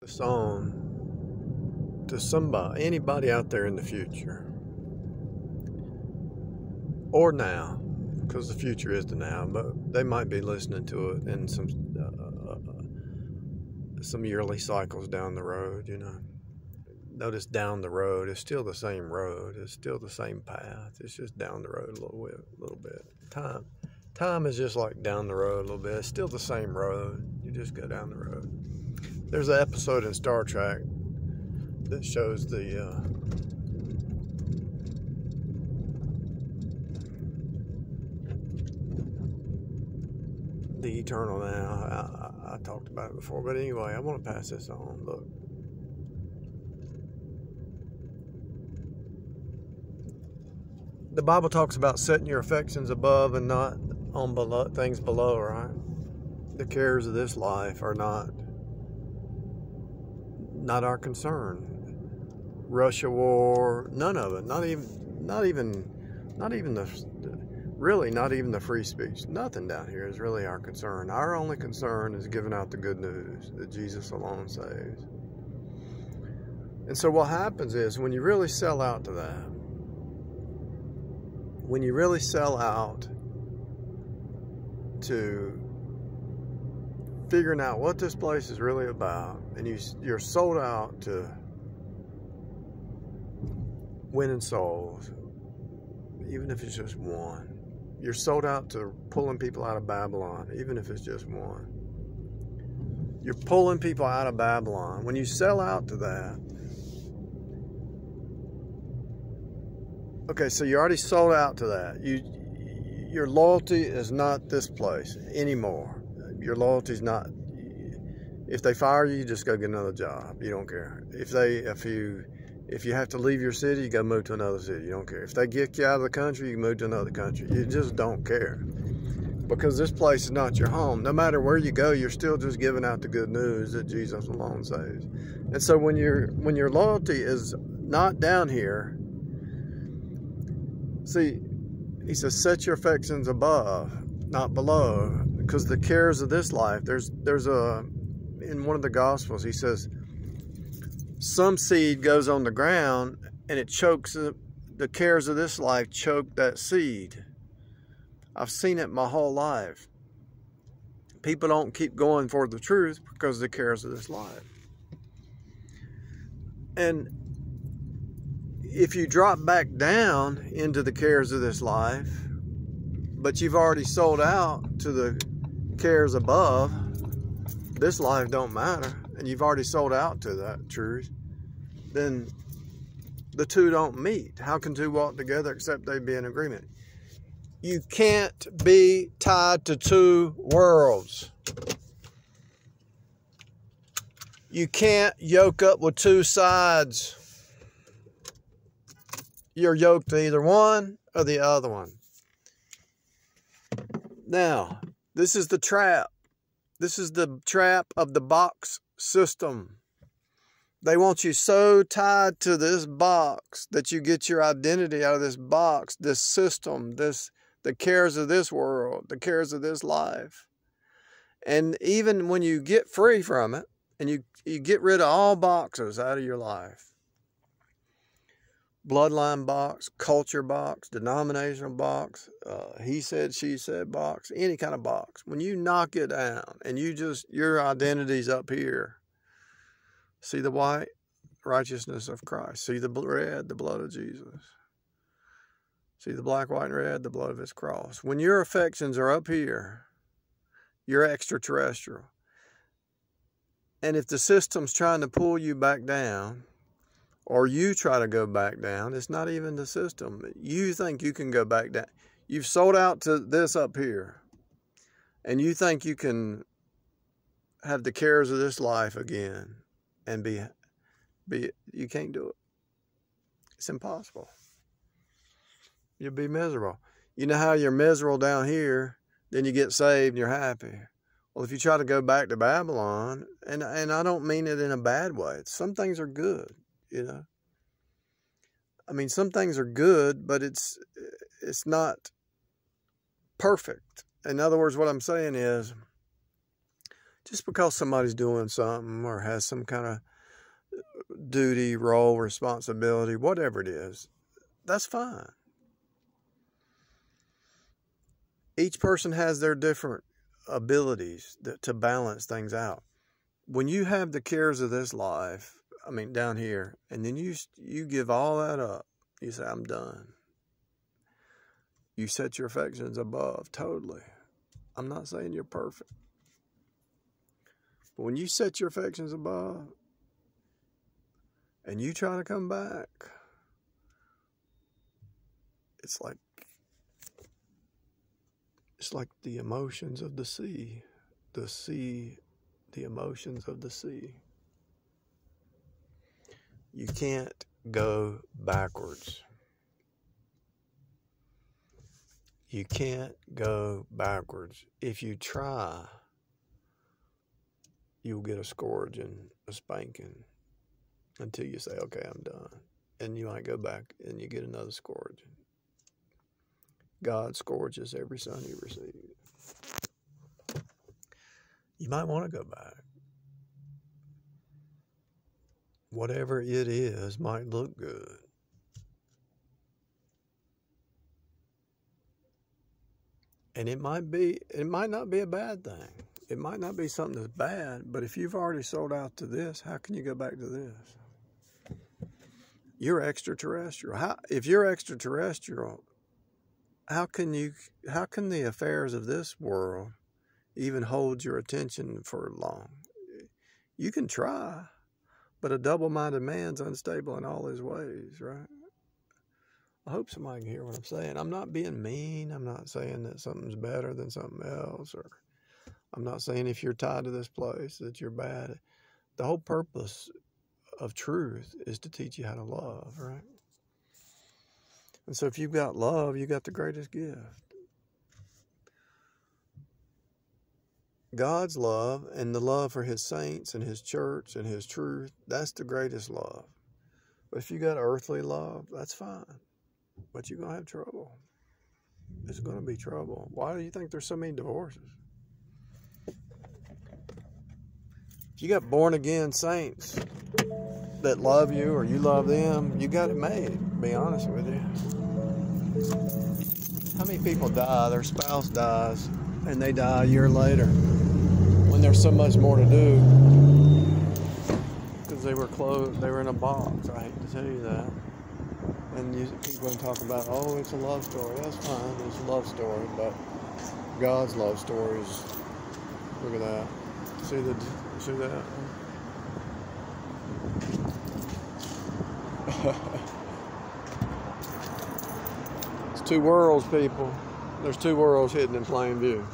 This on to somebody, anybody out there in the future or now, because the future is the now, but they might be listening to it in some yearly cycles down the road. Notice down the road is still the same road. It's still the same path. It's just down the road a little bit. Time is just like down the road a little bit. It's still the same road. You just go down the road. There's an episode in Star Trek that shows the eternal now. I talked about it before, but anyway, I want to pass this on. Look. The Bible talks about setting your affections above and not on things below, right? The cares of this life are not our concern. Russia war, none of it. Not even the free speech. Nothing down here is really our concern. Our only concern is giving out the good news that Jesus alone saves. And so what happens is when you really sell out to that, when you really sell out to figuring out what this place is really about, and you're sold out to winning souls, even if it's just one. You're sold out to pulling people out of Babylon, even if it's just one. You're pulling people out of Babylon. When you sell out to that, okay, so you already sold out to that. Your loyalty is not this place anymore. Your loyalty is not. If they fire you, you just go get another job. You don't care. If you have to leave your city, you go move to another city. You don't care. If they get you out of the country, you move to another country. You just don't care, because this place is not your home. No matter where you go, you're still just giving out the good news that Jesus alone saves. And so when your loyalty is not down here, see, he says, set your affections above, not below, because the cares of this life, there's in one of the Gospels, he says, some seed goes on the ground and it chokes, the cares of this life choke that seed. I've seen it my whole life. People don't keep going for the truth because of the cares of this life. And if you drop back down into the cares of this life, but you've already sold out to the cares above, this life don't matter, and you've already sold out to that truth, then the two don't meet. How can two walk together except they be in agreement? You can't be tied to two worlds. You can't yoke up with two sides. You're yoked to either one or the other one. Now, this is the trap. This is the trap of the box system. They want you so tied to this box that you get your identity out of this box, this system, the cares of this world, the cares of this life. And even when you get free from it, and you get rid of all boxes out of your life, bloodline box, culture box, denominational box, he said, she said box, any kind of box. When you knock it down and your identity's up here. See the white? Righteousness of Christ. See the red? The blood of Jesus. See the black, white, and red? The blood of his cross. When your affections are up here, you're extraterrestrial. And if the system's trying to pull you back down, or you try to go back down, it's not even the system. You think you can go back down. You've sold out to this up here, and you think you can have the cares of this life again and you can't do it. It's impossible. You'll be miserable. You know how you're miserable down here, then you get saved and you're happy. Well, if you try to go back to Babylon, and I don't mean it in a bad way. Some things are good. I mean, some things are good, but it's not perfect. In other words, what I'm saying is, Just because somebody's doing something or has some kind of duty, role, responsibility, whatever it is, that's fine. Each person has their different abilities to balance things out. When you have the cares of this life, I mean, down here, and then you give all that up, you say, I'm done. You set your affections above, totally. I'm not saying you're perfect. But when you set your affections above, and you try to come back, it's like the emotions of the sea. The emotions of the sea. You can't go backwards. You can't go backwards. If you try, you'll get a scourging, a spanking, until you say, okay, I'm done. And you might go back and you get another scourging. God scourges every son you receive. You might want to go back. Whatever it is might look good. And it might not be a bad thing. It might not be something that's bad, but if you've already sold out to this, how can you go back to this? You're extraterrestrial. If you're extraterrestrial, how can the affairs of this world even hold your attention for long? You can try, but a double-minded man's unstable in all his ways, right? I hope somebody can hear what I'm saying. I'm not being mean. I'm not saying that something's better than something else, or I'm not saying if you're tied to this place that you're bad. The whole purpose of truth is to teach you how to love, right? And so if you've got love, you got the greatest gift. God's love and the love for his saints and his church and his truth, that's the greatest love. But if you got earthly love, that's fine. But you're going to have trouble. It's going to be trouble. Why do you think there's so many divorces? If you got born-again saints that love you or you love them, you got it made, to be honest with you. How many people die, their spouse dies, and they die a year later when there's so much more to do because they were closed, they were in a box. I hate to tell you that. And people can talk about, oh, it's a love story. That's fine, it's a love story, but God's love stories, look at that. See that? It's two worlds, people. There's two worlds hidden in plain view.